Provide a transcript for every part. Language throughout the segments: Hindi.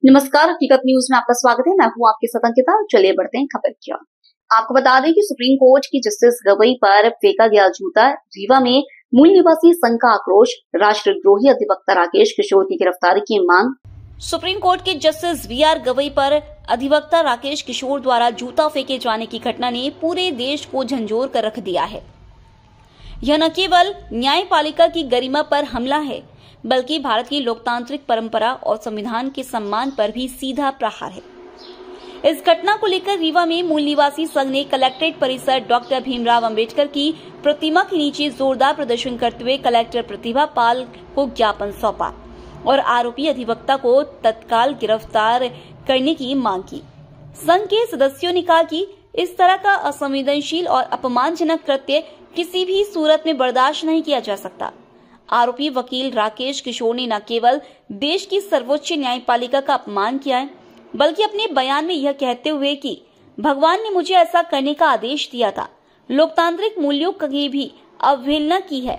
नमस्कार, हकीकत न्यूज में आपका स्वागत है। मैं हूं आपके साथ अंकिता। चलिए बढ़ते हैं खबर की ओर। आपको बता दें कि सुप्रीम कोर्ट की जस्टिस गवई पर फेंका गया जूता, रीवा में मूल निवासी संघ का आक्रोश, राष्ट्रद्रोही अधिवक्ता राकेश किशोर की गिरफ्तारी की मांग। सुप्रीम कोर्ट के जस्टिस वी.आर. गवई पर अधिवक्ता राकेश किशोर द्वारा जूता फेंके जाने की घटना ने पूरे देश को झंझोर कर रख दिया है। यह न केवल न्यायपालिका की गरिमा पर हमला है, बल्कि भारत की लोकतांत्रिक परंपरा और संविधान के सम्मान पर भी सीधा प्रहार है। इस घटना को लेकर रीवा में मूल निवासी संघ ने कलेक्ट्रेट परिसर डॉक्टर भीमराव अंबेडकर की प्रतिमा के नीचे जोरदार प्रदर्शन करते हुए कलेक्टर प्रतिभा पाल को ज्ञापन सौंपा और आरोपी अधिवक्ता को तत्काल गिरफ्तार करने की मांग की। संघ के सदस्यों ने कहा कि इस तरह का असंवेदनशील और अपमानजनक कृत्य किसी भी सूरत में बर्दाश्त नहीं किया जा सकता। आरोपी वकील राकेश किशोर ने न केवल देश की सर्वोच्च न्यायपालिका का अपमान किया है, बल्कि अपने बयान में यह कहते हुए कि भगवान ने मुझे ऐसा करने का आदेश दिया था, लोकतांत्रिक मूल्यों की भी अवहेलना की है।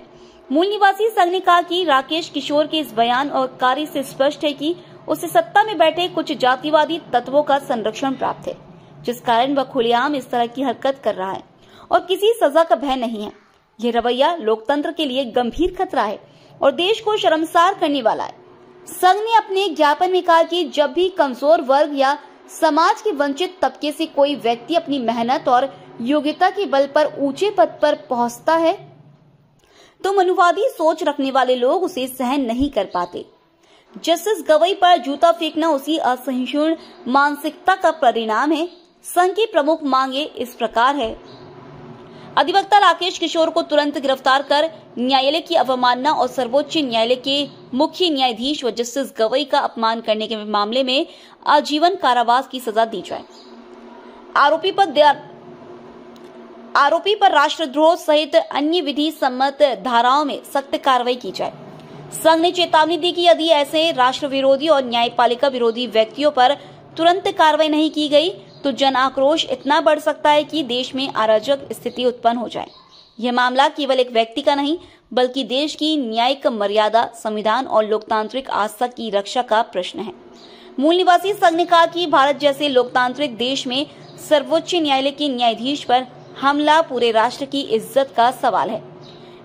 मूल निवासी संघ ने कहा कि राकेश किशोर के इस बयान और कार्य से स्पष्ट है कि उसे सत्ता में बैठे कुछ जातिवादी तत्वों का संरक्षण प्राप्त है, जिस कारण वह खुलेआम इस तरह की हरकत कर रहा है और किसी सजा का भय नहीं है। यह रवैया लोकतंत्र के लिए गंभीर खतरा है और देश को शर्मसार करने वाला है। संघ ने अपने ज्ञापन में कहा कि जब भी कमजोर वर्ग या समाज के वंचित तबके से कोई व्यक्ति अपनी मेहनत और योग्यता के बल पर ऊंचे पद पर पहुंचता है, तो मनुवादी सोच रखने वाले लोग उसे सहन नहीं कर पाते। जस्टिस गवई पर जूता फेंकना उसी असहिष्णु मानसिकता का परिणाम है। संघ की प्रमुख मांगे इस प्रकार है: अधिवक्ता राकेश किशोर को तुरंत गिरफ्तार कर न्यायालय की अवमानना और सर्वोच्च न्यायालय के मुख्य न्यायाधीश व जस्टिस गवई का अपमान करने के मामले में आजीवन कारावास की सजा दी जाए। आरोपी पर राष्ट्रद्रोह सहित अन्य विधि सम्मत धाराओं में सख्त कार्रवाई की जाए। संघ ने चेतावनी दी कि यदि ऐसे राष्ट्र विरोधी और न्यायपालिका विरोधी व्यक्तियों पर तुरंत कार्रवाई नहीं की गई तो जन आक्रोश इतना बढ़ सकता है कि देश में अराजक स्थिति उत्पन्न हो जाए। यह मामला केवल एक व्यक्ति का नहीं, बल्कि देश की न्यायिक मर्यादा, संविधान और लोकतांत्रिक आस्था की रक्षा का प्रश्न है। मूल निवासी संघ ने कहा कि भारत जैसे लोकतांत्रिक देश में सर्वोच्च न्यायालय के न्यायाधीश पर हमला पूरे राष्ट्र की इज्जत का सवाल है।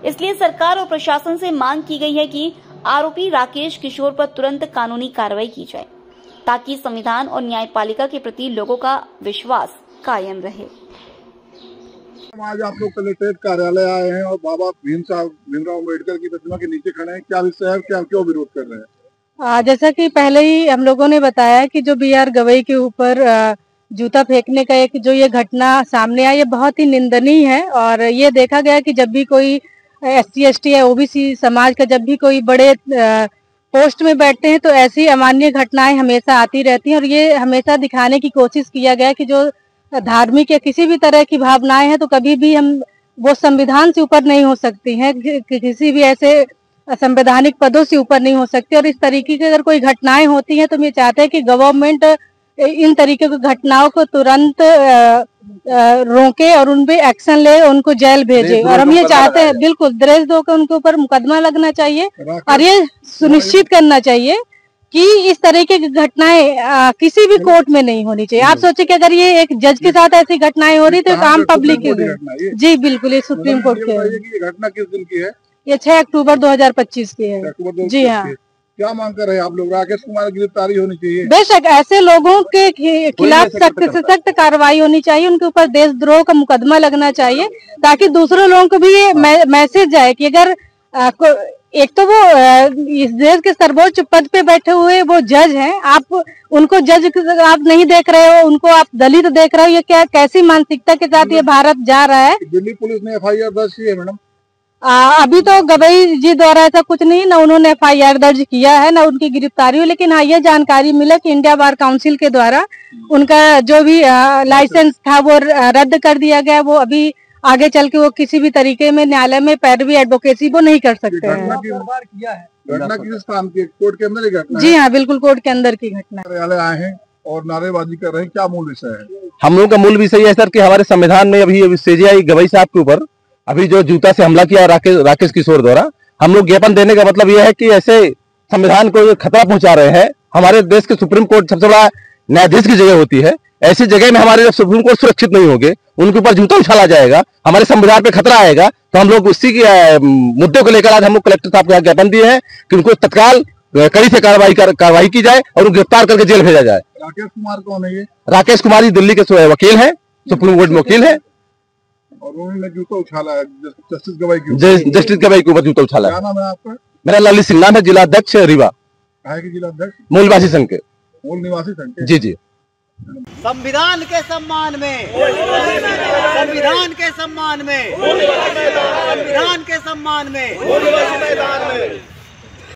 इसलिए सरकार और प्रशासन से मांग की गई है कि आरोपी राकेश किशोर पर तुरंत कानूनी कार्रवाई की जाए, ताकि संविधान और न्यायपालिका के प्रति लोगों का विश्वास कायम रहे। आज आप लोग कलेक्ट्रेट कार्यालय आए हैं और बाबा भीमराव अम्बेडकर की प्रतिमा के नीचे खड़े हैं, क्या विषय है, क्या क्यों विरोध कर रहे हैं? जैसा कि पहले ही हम लोगों ने बताया कि जो वी.आर. गवई के ऊपर जूता फेंकने का एक जो ये घटना सामने आई, ये बहुत ही निंदनीय है। और ये देखा गया कि जब भी कोई SC, ST या OBC समाज का जब भी कोई बड़े पोस्ट में बैठते हैं तो ऐसी अमानवीय घटनाएं हमेशा आती रहती हैं। और ये हमेशा दिखाने की कोशिश किया गया कि जो धार्मिक या किसी भी तरह की भावनाएं हैं तो कभी भी हम वो संविधान से ऊपर नहीं हो सकती हैं, किसी भी ऐसे संवैधानिक पदों से ऊपर नहीं हो सकती। और इस तरीके की अगर कोई घटनाएं होती हैं तो हम ये चाहते हैं कि गवर्नमेंट इन तरीके की घटनाओं को तुरंत रोके और उन पे एक्शन ले, उनको जेल भेजे। और हम ये चाहते हैं बिल्कुल देशद्रोह का उनके ऊपर मुकदमा लगना चाहिए और ये सुनिश्चित करना चाहिए कि इस तरीके की घटनाएं किसी भी कोर्ट में नहीं होनी चाहिए। आप सोचे कि अगर ये एक जज के साथ ऐसी घटनाएं हो रही तो आम पब्लिक की। जी बिल्कुल, ये सुप्रीम कोर्ट की है। घटना किस दिन की है? ये 6 अक्टूबर 2025 की है। जी हाँ। क्या मांग कर रहे हैं आप लोग? राकेश कुमार की गिरफ्तारी होनी चाहिए। बेशक ऐसे लोगों के खिलाफ सख्त से सख्त कार्रवाई होनी चाहिए, उनके ऊपर देशद्रोह का मुकदमा लगना चाहिए, ताकि दूसरे लोगों को भी ये मैसेज जाए कि अगर एक तो वो इस देश के सर्वोच्च पद पे बैठे हुए वो जज हैं, आप उनको जज आप नहीं देख रहे हो, उनको आप दलित देख रहे हो। ये क्या कैसी मानसिकता के साथ ये भारत जा रहा है? दिल्ली पुलिस ने FIR दर्ज की है मैडम। अभी तो गवई जी द्वारा ऐसा कुछ नहीं, ना उन्होंने FIR दर्ज किया है ना उनकी गिरफ्तारी हुई। लेकिन हाँ, ये जानकारी मिला कि इंडिया बार काउंसिल के द्वारा उनका जो भी लाइसेंस था वो रद्द कर दिया गया। वो अभी आगे चल के वो किसी भी तरीके में न्यायालय में पैरवी एडवोकेसी वो नहीं कर सकते हैं। घटना किस स्थान की? कोर्ट के अंदर ही घटना? जी हाँ बिल्कुल, कोर्ट के अंदर की घटना। कार्यालय आए हैं और नारेबाजी कर रहे हैं, क्या मूल विषय है? हम लोग का मूल विषय है सर कि हमारे संविधान में अभी CJI गवई साहब के ऊपर अभी जो जूता से हमला किया राकेश किशोर द्वारा, हम लोग ज्ञापन देने का मतलब यह है कि ऐसे संविधान को ये खतरा पहुंचा रहे हैं। हमारे देश के सुप्रीम कोर्ट सबसे बड़ा न्यायाधीश की जगह होती है। ऐसी जगह में हमारे जब सुप्रीम कोर्ट सुरक्षित नहीं होंगे, उनके ऊपर जूता उछाला जाएगा, हमारे संविधान पे खतरा आएगा, तो हम लोग उसी के मुद्दे को लेकर आज हम लोग कलेक्टर साहब को ज्ञापन दिए हैं कि उनको तत्काल कड़ी से कार्रवाई की जाए और उनको गिरफ्तार करके जेल भेजा जाए। राकेश कुमार कौन है ये? राकेश कुमार दिल्ली के वकील हैं, सुप्रीम कोर्ट में वकील है, और उन्होंने जूता उछाला है जस्टिस गवाई के ऊपर जूता उछाला है। क्या नाम है आपका? मेरा ललित सिंह नाम है, जिला अध्यक्ष रीवा। जिला अध्यक्ष मूल निवासी संघ के। मूल निवासी संघ के। जी जी। संविधान के सम्मान में, संविधान के सम्मान में, संविधान के सम्मान में।